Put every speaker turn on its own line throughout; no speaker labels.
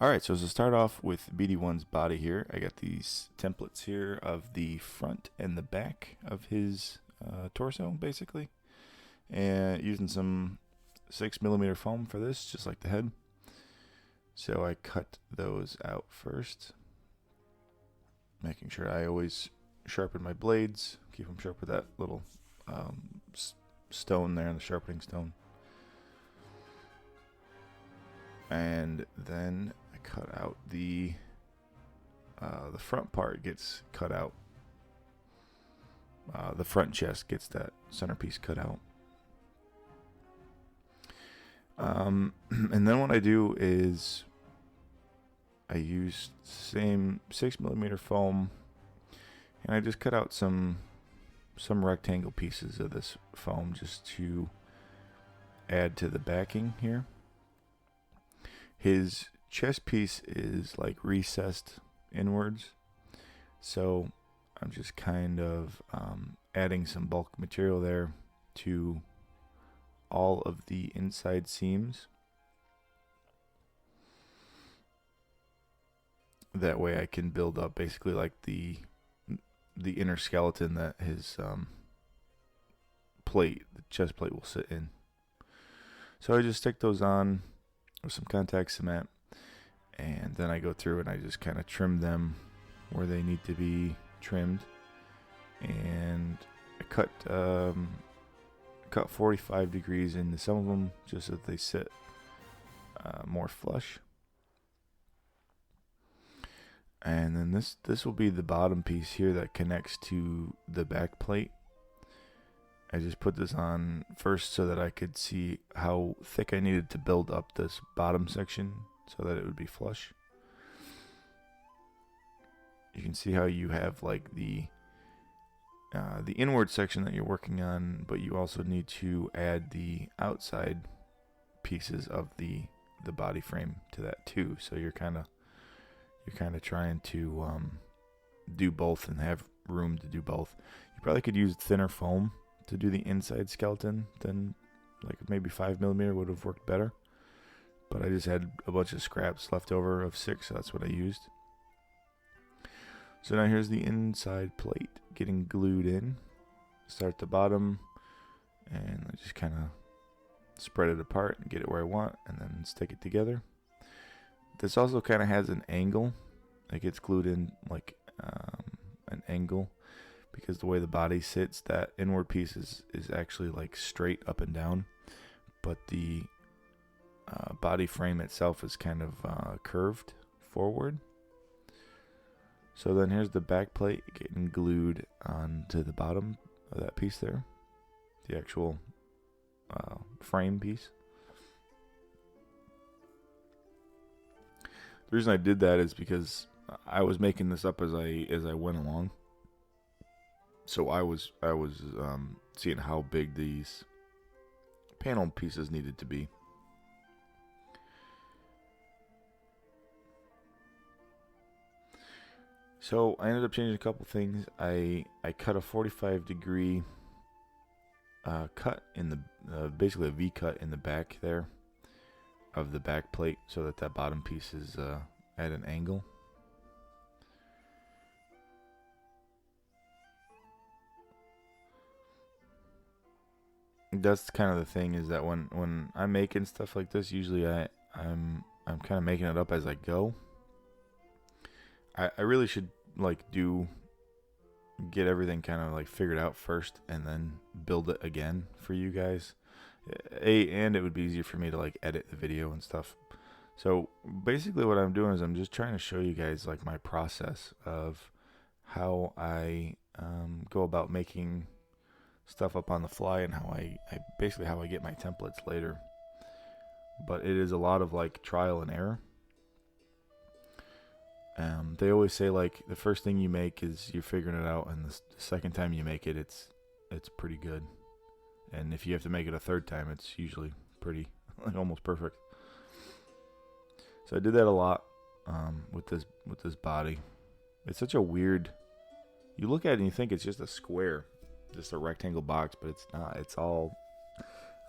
Alright, so to start off with BD-1's body here, I got these templates here of the front and the back of his torso, basically. And using some 6mm foam for this, just like the head. So I cut those out first. Making sure I always sharpen my blades, keep them sharp with that little stone there, the sharpening stone. And then I cut out the front part gets cut out. The front chest gets that centerpiece cut out. And then what I do is I use same 6mm foam, and I just cut out some rectangle pieces of this foam just to add to the backing here. His chest piece is like recessed inwards, so I'm just kind of adding some bulk material there to all of the inside seams. That way I can build up basically like the inner skeleton that his plate, the chest plate, will sit in. So I just stick those on with some contact cement, and then I go through and I just kind of trim them where they need to be trimmed, and I cut 45 degrees into some of them just so that they sit more flush. And then this will be the bottom piece here that connects to the back plate. I just put this on first so that I could see how thick I needed to build up this bottom section so that it would be flush. You can see how you have like the inward section that you're working on, but you also need to add the outside pieces of the body frame to that too. So you're kind of trying to do both and have room to do both. You probably could use thinner foam to do the inside skeleton than like maybe 5mm would have worked better. But I just had a bunch of scraps left over of 6, so that's what I used. So now here's the inside plate getting glued in. Start at the bottom, and I just kind of spread it apart and get it where I want, and then stick it together. This also kind of has an angle. It gets glued in like an angle because the way the body sits, that inward piece is actually like straight up and down, but the body frame itself is kind of curved forward. So then here's the back plate getting glued onto the bottom of that piece there, the actual frame piece. The reason I did that is because I was making this up as I went along. So I was seeing how big these panel pieces needed to be. So I ended up changing a couple things. I cut a 45-degree cut in the basically a V cut in the back there of the back plate, so that bottom piece is at an angle. That's kind of the thing, is that when I'm making stuff like this, usually I'm kind of making it up as I go. I really should like get everything kind of like figured out first and then build it again for you guys. And it would be easier for me to like edit the video and stuff. So basically what I'm doing is I'm just trying to show you guys like my process of how I go about making stuff up on the fly, and how I basically how I get my templates later. But it is a lot of like trial and error. They always say like the first thing you make is you're figuring it out, and the second time you make it, it's pretty good. And if you have to make it a third time, it's usually pretty like almost perfect. So I did that a lot with this body. It's such a weird. You look at it and you think it's just a square, just a rectangle box, but it's not. It's all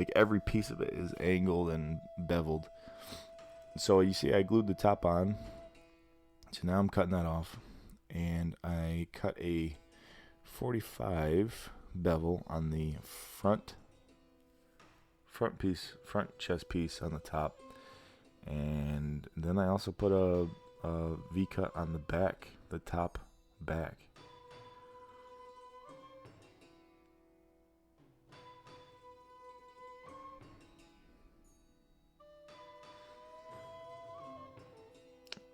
like every piece of it is angled and beveled. So you see I glued the top on. So now I'm cutting that off. And I cut a 45 bevel on the front chest piece on the top. And then I also put a V-cut on the back, the top back.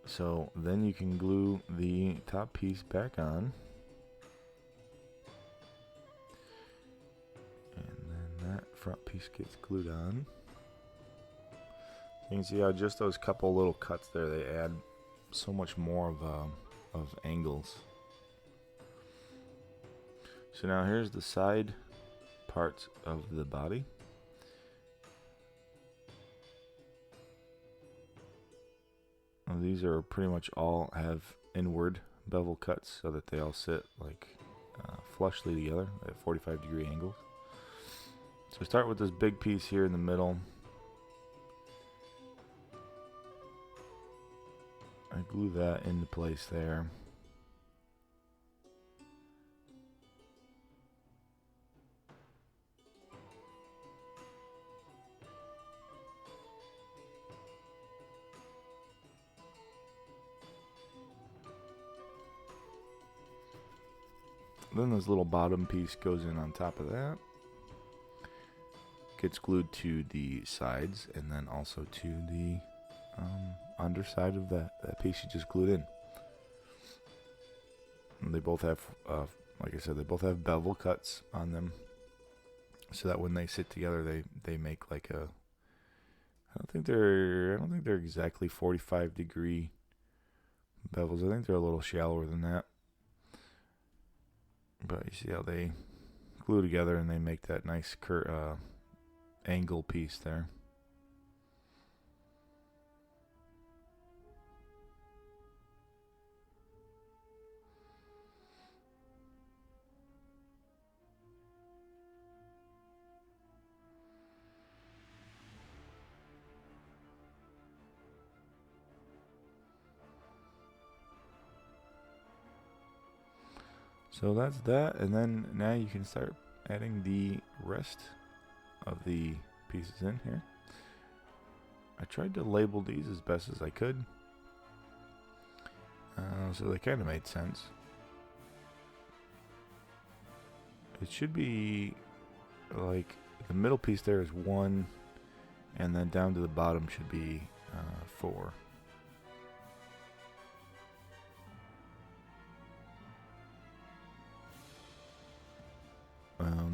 So then you can glue the top piece back on. And then that front piece gets glued on. You can see how just those couple little cuts there, they add so much more of angles. So now here's the side parts of the body. These are pretty much all have inward bevel cuts so that they all sit like flushly together at 45-degree angles. So we start with this big piece here in the middle. I glue that into place there. Then this little bottom piece goes in on top of that. Gets glued to the sides and then also to the underside of that piece you just glued in. And they both have, like I said, they both have bevel cuts on them, so that when they sit together, they make like a. I don't think they're exactly 45-degree bevels. I think they're a little shallower than that. But you see how they glue together and they make that nice angle piece there. So that's that, and then now you can start adding the rest of the pieces in here. I tried to label these as best as I could, so they kind of made sense. It should be like the middle piece there is 1, and then down to the bottom should be 4.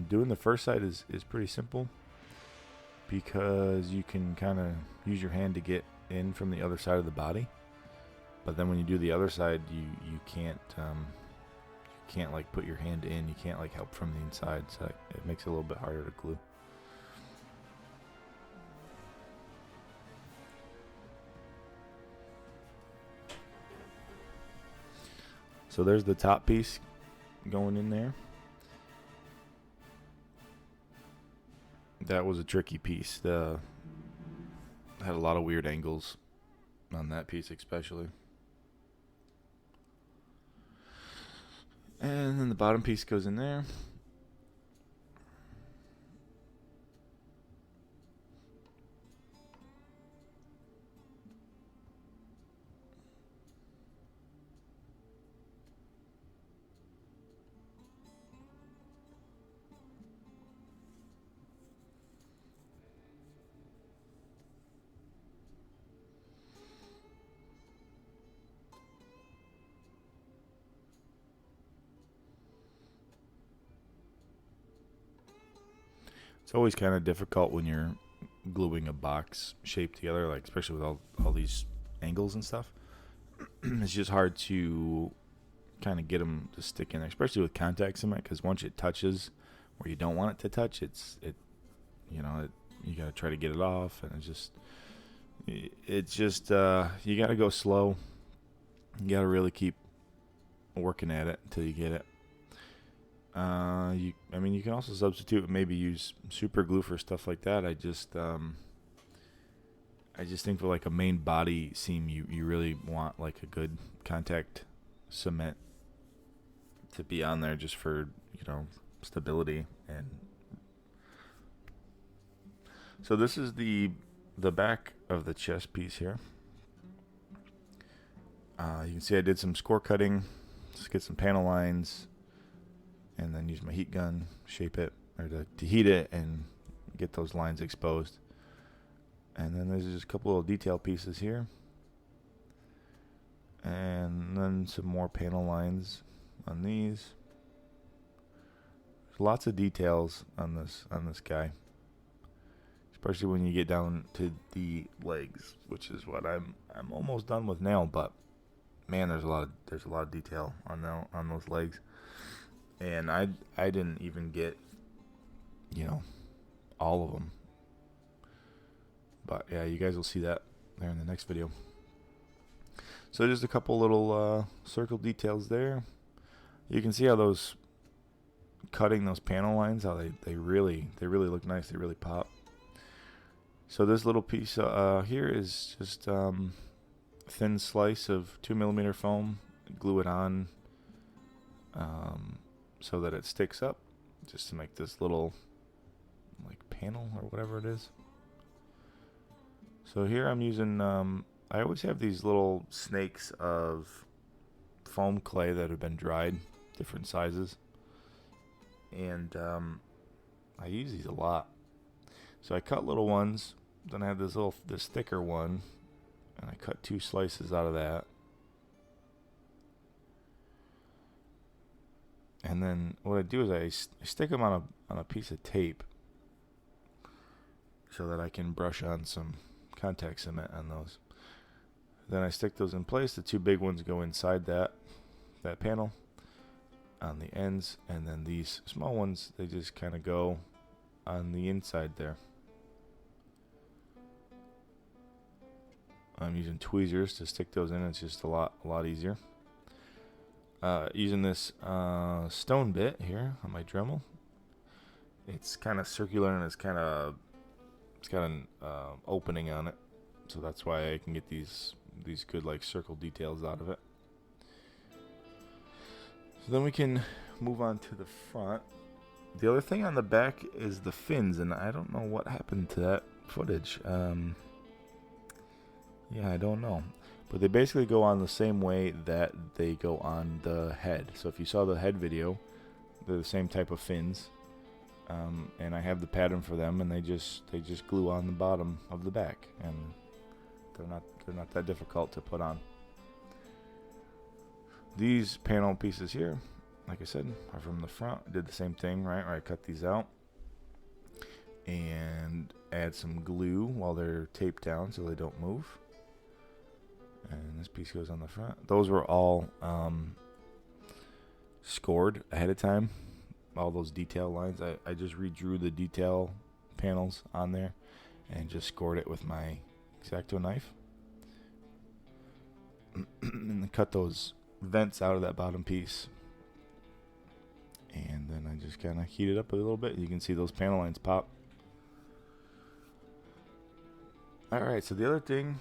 Doing the first side is pretty simple because you can kind of use your hand to get in from the other side of the body, but then when you do the other side, you can't like put your hand in. You can't like help from the inside, so it makes it a little bit harder to glue. So there's the top piece going in there. That was a tricky piece. Had a lot of weird angles on that piece especially. And then the bottom piece goes in there. It's always kind of difficult when you're gluing a box shape together, like especially with all these angles and stuff. It's just hard to kind of get them to stick in there, especially with contact cement, because once it touches where you don't want it to touch, you got to try to get it off, and it's just you got to go slow. You got to really keep working at it until you get it. You can also substitute, maybe use super glue for stuff like that. I I just think for like a main body seam, you really want like a good contact cement to be on there just for, stability. And so this is the back of the chest piece here. You can see I did some score cutting, just get some panel lines, and then use my heat gun, shape it, or to heat it and get those lines exposed. And then there's just a couple little detail pieces here, and then some more panel lines on these. There's lots of details on this guy, especially when you get down to the legs, which is what I'm almost done with now. But man, there's a lot of detail on those legs, and I didn't even get all of them. But yeah, you guys will see that there in the next video. So just a couple little circle details there. You can see how those cutting those panel lines, how they really look nice. They really pop. So this little piece here is just a thin slice of 2mm foam. Glue it on so that it sticks up, just to make this little like panel or whatever it is. So here I'm using, I always have these little snakes of foam clay that have been dried, different sizes. And I use these a lot. So I cut little ones, then I have this thicker one, and I cut 2 slices out of that. And then what I do is I stick them on a piece of tape so that I can brush on some contact cement on those. Then I stick those in place. The 2 big ones go inside that panel on the ends, and then these small ones, they just kind of go on the inside there. I'm using tweezers to stick those in. It's just a lot easier. Using this stone bit here on my Dremel. It's kind of circular, and it's got an opening on it, so that's why I can get these good like circle details out of it. So then we can move on to the front. The other thing on the back is the fins, and I don't know what happened to that footage. Yeah, I don't know. But they basically go on the same way that they go on the head. So if you saw the head video, they're the same type of fins. And I have the pattern for them, and they just glue on the bottom of the back, and they're not that difficult to put on. These panel pieces here, like I said, are from the front. I did the same thing, right? Where I cut these out and add some glue while they're taped down so they don't move. And this piece goes on the front. Those were all scored ahead of time. All those detail lines. I just redrew the detail panels on there and just scored it with my X-Acto knife. And then cut those vents out of that bottom piece. And then I just kind of heat it up a little bit. You can see those panel lines pop. Alright, so the other thing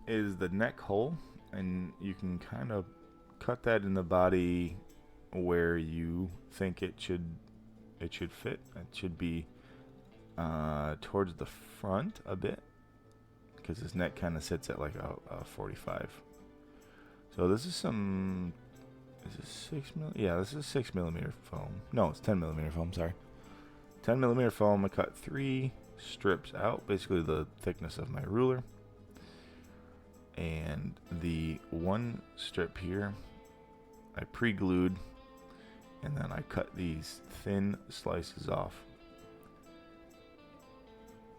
is the neck hole, and you can kind of cut that in the body where you think it should fit. It should be towards the front a bit, because this neck kind of sits at like a 45. So this is some, is this 6mm? Yeah, this is 6mm foam. No, it's 10mm foam, sorry. 10mm foam. I cut 3 strips out, basically the thickness of my ruler. And the one strip here, I pre-glued, and then I cut these thin slices off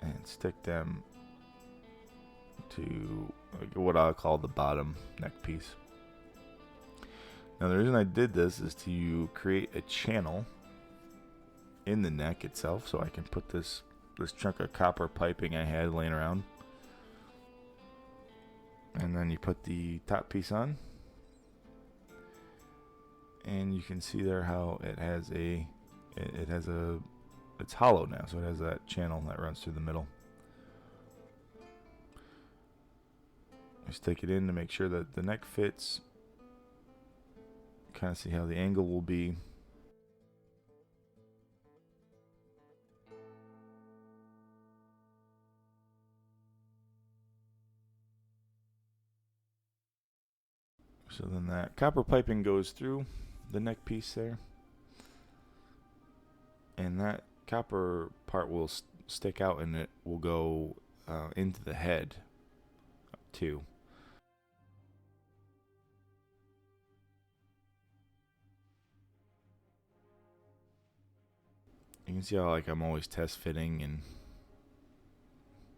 and stick them to like what I'll call the bottom neck piece. Now the reason I did this is to create a channel in the neck itself, so I can put this chunk of copper piping I had laying around. And then you put the top piece on, and you can see there how it has it's hollow now, so it has that channel that runs through the middle. stick it in to make sure that the neck fits. Kind of see how the angle will be. So then that copper piping goes through the neck piece there, and that copper part will stick out, and it will go into the head too. You can see how like I'm always test fitting and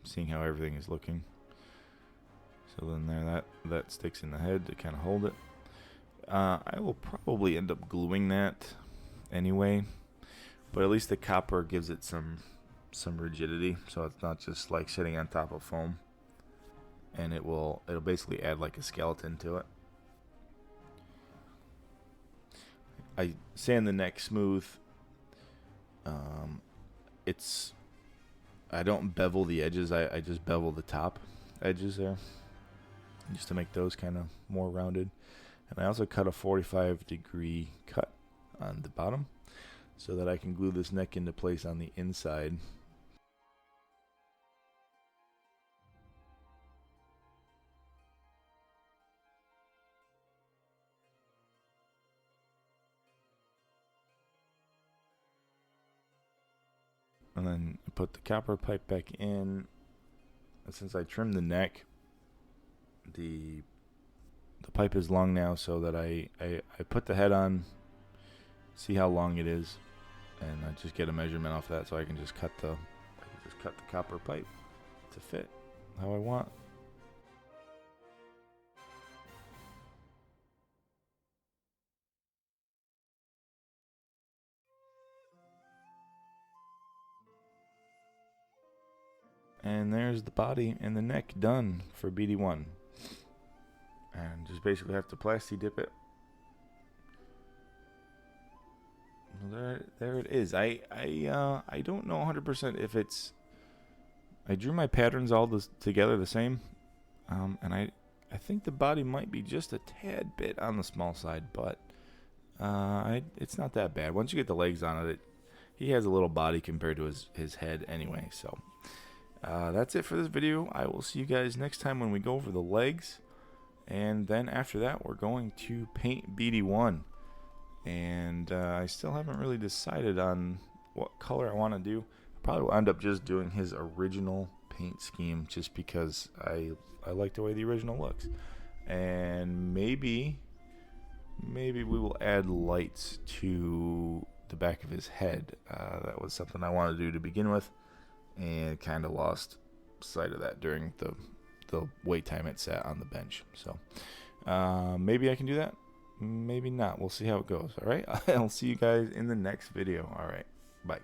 seeing how everything is looking. So then there, that sticks in the head to kind of hold it. I will probably end up gluing that anyway, but at least the copper gives it some rigidity, so it's not just like sitting on top of foam. And it'll basically add like a skeleton to it. I sand the neck smooth. I don't bevel the edges. I just bevel the top edges there, just to make those kind of more rounded. And I also cut a 45-degree cut on the bottom so that I can glue this neck into place on the inside. And then put the copper pipe back in. And since I trimmed the neck, the pipe is long now, so that I put the head on, see how long it is, and I just get a measurement off that, so I can just cut the copper pipe to fit how I want. And there's the body and the neck done for BD-1. And just basically have to plasti dip it. There it is. I don't know 100% if it's. I drew my patterns all together the same, and I think the body might be just a tad bit on the small side, but it's not that bad. Once you get the legs on it, he has a little body compared to his head anyway. So that's it for this video. I will see you guys next time when we go over the legs, and then after that we're going to paint BD-1. And I still haven't really decided on what color I want to do. I probably will end up just doing his original paint scheme, just because I like the way the original looks. And maybe we will add lights to the back of his head. That was something I wanted to do to begin with, and kind of lost sight of that during the wait time it sat on the bench. So maybe I can do that. Maybe not. We'll see how it goes. All right. I'll see you guys in the next video. All right. Bye.